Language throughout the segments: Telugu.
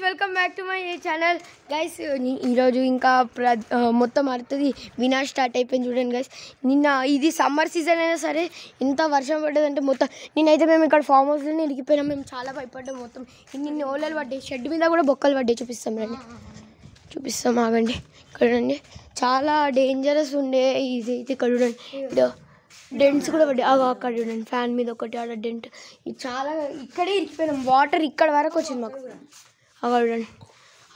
Welcome back to my channel guys. ఈరోజు ఇంకా మొత్తం అర్థది వినాష్ స్టార్ట్ అయిపోయింది చూడండి గైస్. నిన్న ఇది సమ్మర్ సీజన్ అయినా సరే ఎంత వర్షం పడ్డదంటే మొత్తం నిన్నైతే మేము ఇక్కడ ఫామ్ హౌస్లోనే ఇరిగిపోయినాం. మేము చాలా భయపడ్డాం. మొత్తం ఇన్ని ఓలలు పడ్డాయి, షెడ్ మీద కూడా బొక్కలు పడ్డాయి. చూపిస్తాం రండి, చూపిస్తాం ఆగండి. ఇక్కడ చూడండి చాలా డేంజరస్ ఉండే ఇది అయితే. ఇక్కడ చూడండి డెంట్స్ కూడా పడ్డాయి. అక్కడ చూడండి ఫ్యాన్ మీద ఒకటి ఆడ డెంట్. ఇది చాలా ఇక్కడే ఇరికిపోయినాం. వాటర్ ఇక్కడ వరకు వచ్చింది మాకు. అక్కడ చూడండి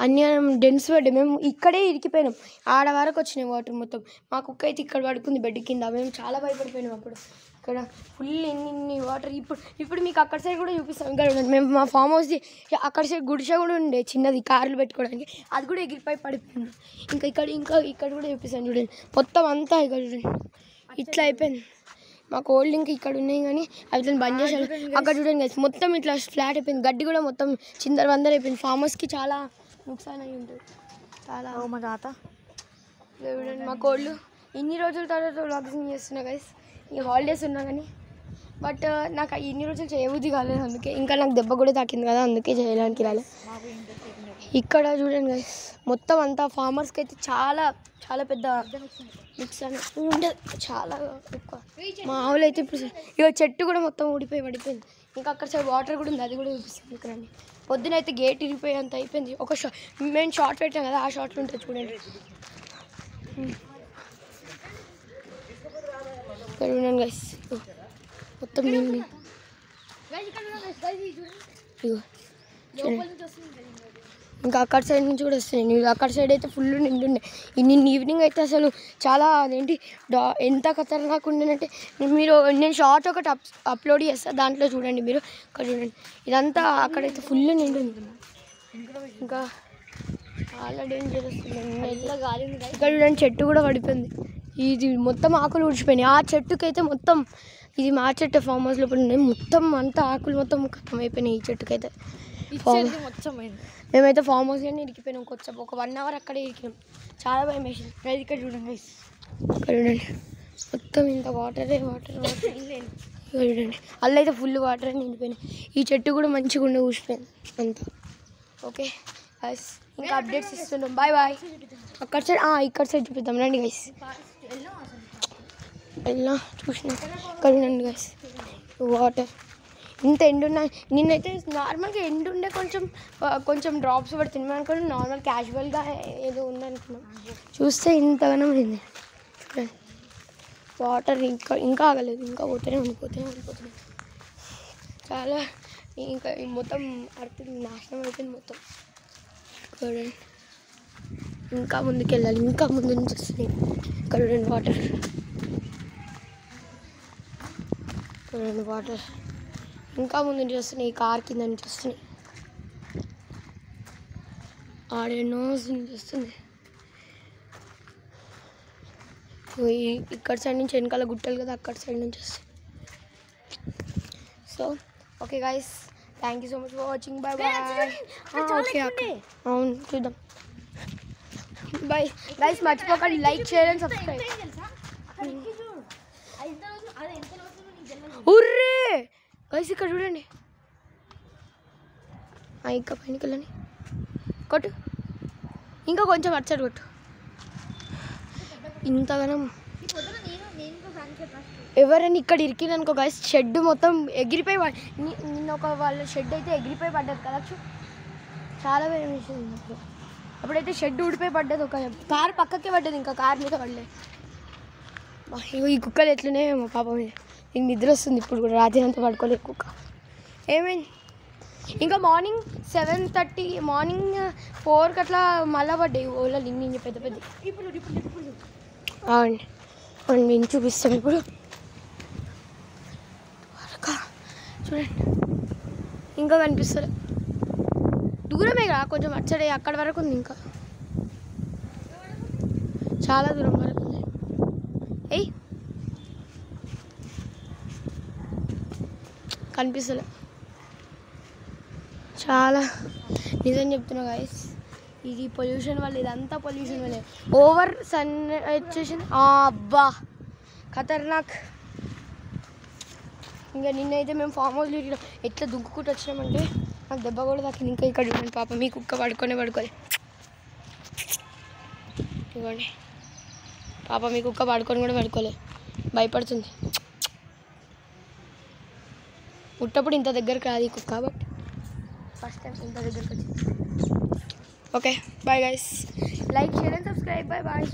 అన్ని డెంట్స్ పడ్డాయి. మేము ఇక్కడే ఇరికిపోయినాం. ఆడ వరకు వచ్చినాయి వాటర్ మొత్తం. మా కుక్క అయితే ఇక్కడ పడుకుంది బెడ్ కింద. మేము చాలా భయపడిపోయినాం అప్పుడు. ఇక్కడ ఫుల్ ఎన్ని వాటర్. ఇప్పుడు మీకు అక్కడ సైడ్ కూడా చూపిస్తాం. ఇక్కడ చూడండి మేము మా ఫామ్ హౌస్ది అక్కడ సైడ్ గుడిసె కూడా ఉండే చిన్నది కార్లు పెట్టుకోవడానికి. అది కూడా ఎగిరిపోయి పడిపోయింది. ఇక్కడ కూడా చూపిస్తాను చూడండి. మొత్తం అంతా ఇక్కడ చూడండి ఇట్లా అయిపోయింది. మాకు ఓల్డ్ ఇంకా ఇక్కడ ఉన్నాయి కానీ అవి బంద్ చేశాను. అక్కడ చూడండి గైస్ మొత్తం ఇట్లా ఫ్లాట్ అయిపోయింది. గడ్డి కూడా మొత్తం చిందర వందర అయిపోయింది. ఫార్మర్స్కి చాలా నుక్సాన్ అయి ఉంటుంది. చాలా మా తాత చూడండి మా కోళ్ళు ఇన్ని రోజుల తర్వాత వ్లాగింగ్ చేస్తున్నా గైస్. ఈ హాలిడేస్ ఉన్నా కానీ బట్ నాకు ఇన్ని రోజులు చేయబుద్ధి కాలేదు. అందుకే ఇంకా నాకు దెబ్బ కూడా తాకింది కదా, అందుకే చేయడానికి రాలేదు. ఇక్కడ చూడండి గైస్ మొత్తం అంతా ఫార్మర్స్కి అయితే చాలా చాలా పెద్ద నుక్సాన్ ఉండదు. చాలా ఎక్కువ. మా ఆవులు అయితే ఇప్పుడు ఇక చెట్టు కూడా మొత్తం ఊడిపోయి పడిపోయింది. ఇంకా అక్కడ సైడ్ వాటర్ కూడా ఉంది, అది కూడా చూపిస్తుంది. ఇక్కడ పొద్దున అయితే గేట్ ఇరిగిపోయి అంత అయిపోయింది. ఒక మేము షార్ట్ పెట్టాం కదా, ఆ షార్ట్లు ఉంటుంది చూడండి. ఇక్కడ చూడండి గైస్ మొత్తం ఇగో ఇంకా అక్కడ సైడ్ నుంచి కూడా వస్తున్నాయి. అక్కడ సైడ్ అయితే ఫుల్ నిండుండే. నిన్న ఈవినింగ్ అయితే అసలు చాలా అదేంటి ఎంత ఖతర్నాక్ ఉండేనంటే నేను షార్ట్ ఒకటి అప్లోడ్ చేస్తాను, దాంట్లో చూడండి మీరు. ఇక్కడ చూడండి ఇదంతా అక్కడైతే ఫుల్ నిండుంది. ఇంకా చాలా డేంజరస్. ఇక్కడ చూడండి చెట్టు కూడా పడిపోయింది. ఇది మొత్తం ఆకులు ఊడిచిపోయినాయి. ఆ చెట్టుకైతే మొత్తం ఇది మా చెట్టు ఫామ్ హౌస్ లోపల ఉన్నాయి. మొత్తం అంతా ఆకులు మొత్తం ఖతం అయిపోయినాయి. ఈ చెట్టుకైతే మేమైతే ఫామ్ హౌస్లోనే ఇరికిపోయినాం. కొంచెం ఒక 1 అవర్ అక్కడే ఇరికినాం. చాలా భయం వేసింది. ఇక్కడ చూడండి ఇక్కడ చూడండి మొత్తం ఇంత వాటర్ చూడండి. అల్ల అయితే ఫుల్ వాటర్ అని నిండిపోయినాయి. ఈ చెట్టు కూడా మంచిగా ఉండే ఊసిపోయింది అంతా. ఓకే గైస్ ఇంకా అప్డేట్స్ ఇస్తున్నాం. Bye bye. అక్కడ సైడ్ ఇక్కడ సైడ్ చూపిద్దాం రండి గైస్. వెళ్ళా చూసిన ఇక్కడ చూడండి గైస్ వాటర్ ఇంత ఎండున్నా. నిన్నైతే నార్మల్గా ఎండుండే కొంచెం డ్రాప్స్ పడుతుంది. మేము అనుకున్నాం నార్మల్ క్యాజువల్గా ఏదో ఉందనుకున్నాం. చూస్తే ఇంతగానో ఉంది వాటర్. ఇంకా ఆగలేదు, ఇంకా పోతూనే ఉండిపోతున్నాయి. చాలా ఇంకా మొత్తం అర్థం నాశనం అయిపోయింది మొత్తం. చూడండి ఇంకా ముందుకు వెళ్ళాలి. ఇంకా ముందు నుంచి వస్తున్నాయి. ఇక్కడ చూడండి వాటర్. చూడండి వాటర్ ఇంకా ముందు నుంచి వస్తున్నాయి. కార్ కింద నుంచి వస్తున్నాయి. ఆడే నోస్ నుంచి వస్తుంది. ఇక్కడ సైడ్ నుంచి వెనకాల గుట్టలు కదా, అక్కడ సైడ్ నుంచి వస్తాయి. So okay guys thank you so much for watching. Bye bye. Okay అవును చూద్దాం. బాయ్ గైస్ మర్చిపోకండి లైక్ షేర్ అండ్ సబ్స్క్రైబ్. ఉర్రే గైస్ ఇక్కడ చూడండి. ఇంకా పైనకి వెళ్ళండి. కొట్టు ఇంకా కొంచెం అచ్చడు కొట్టు. ఇంతగానం ఎవరైనా ఇక్కడ ఇరికిననుకో గైస్ షెడ్ మొత్తం ఎగిరిపోయి నిన్న వాళ్ళ షెడ్ అయితే ఎగిరిపోయి పడ్డది కదా. చాలా భయం వేసింది. అప్పుడైతే షెడ్ ఊడిపోయి పడ్డది. ఒక కార్ పక్కకే పడ్డది, ఇంకా కార్ మీద పడలేదు. ఈ కుక్కలు ఎట్లనే మా పాప మీద ఇంక నిద్ర వస్తుంది. ఇప్పుడు కూడా రాత్రి అంతా పడుకోలేదు కుక్క. ఏమైంది ఇంకా మార్నింగ్ 7:30 మార్నింగ్ 4కి అట్లా మళ్ళా పడ్డాయి ఓలలు ఇన్ని పెద్ద పెద్ద. అవునండి నేను చూపిస్తాను ఇప్పుడు. చూడండి ఇంకా కనిపిస్తుంది. దూరమే కదా కొంచెం అచ్చడే అక్కడ వరకు ఉంది. ఇంకా చాలా దూరం వరకు ఉంది. కనిపిస్తలే. చాలా నిజం చెప్తున్నా గైస్, ఇది పొల్యూషన్ వల్ల, ఇదంతా పొల్యూషన్ వల్లే. ఓవర్ సన్ వచ్చేసింది. అబ్బా ఖతర్నాక్. ఇంకా నిన్నైతే మేము ఫామ్ హౌస్లో ఎట్లా దుంకుకుంటూ వచ్చినామంటే నాకు దెబ్బ కూడా తాకింది. ఇంకా ఇక్కడ చూడండి పాప, మీ కుక్క పడుకోలే. ఇవ్వండి పాప, మీ కుక్క పడుకోలే, భయపడుతుంది. పుట్టప్పుడు ఇంత దగ్గరకు రాదు ఈ కుక్క, బట్ ఫస్ట్ టైం ఇంత దగ్గరకు వచ్చింది. Okay bye guys, like share and subscribe. Bye.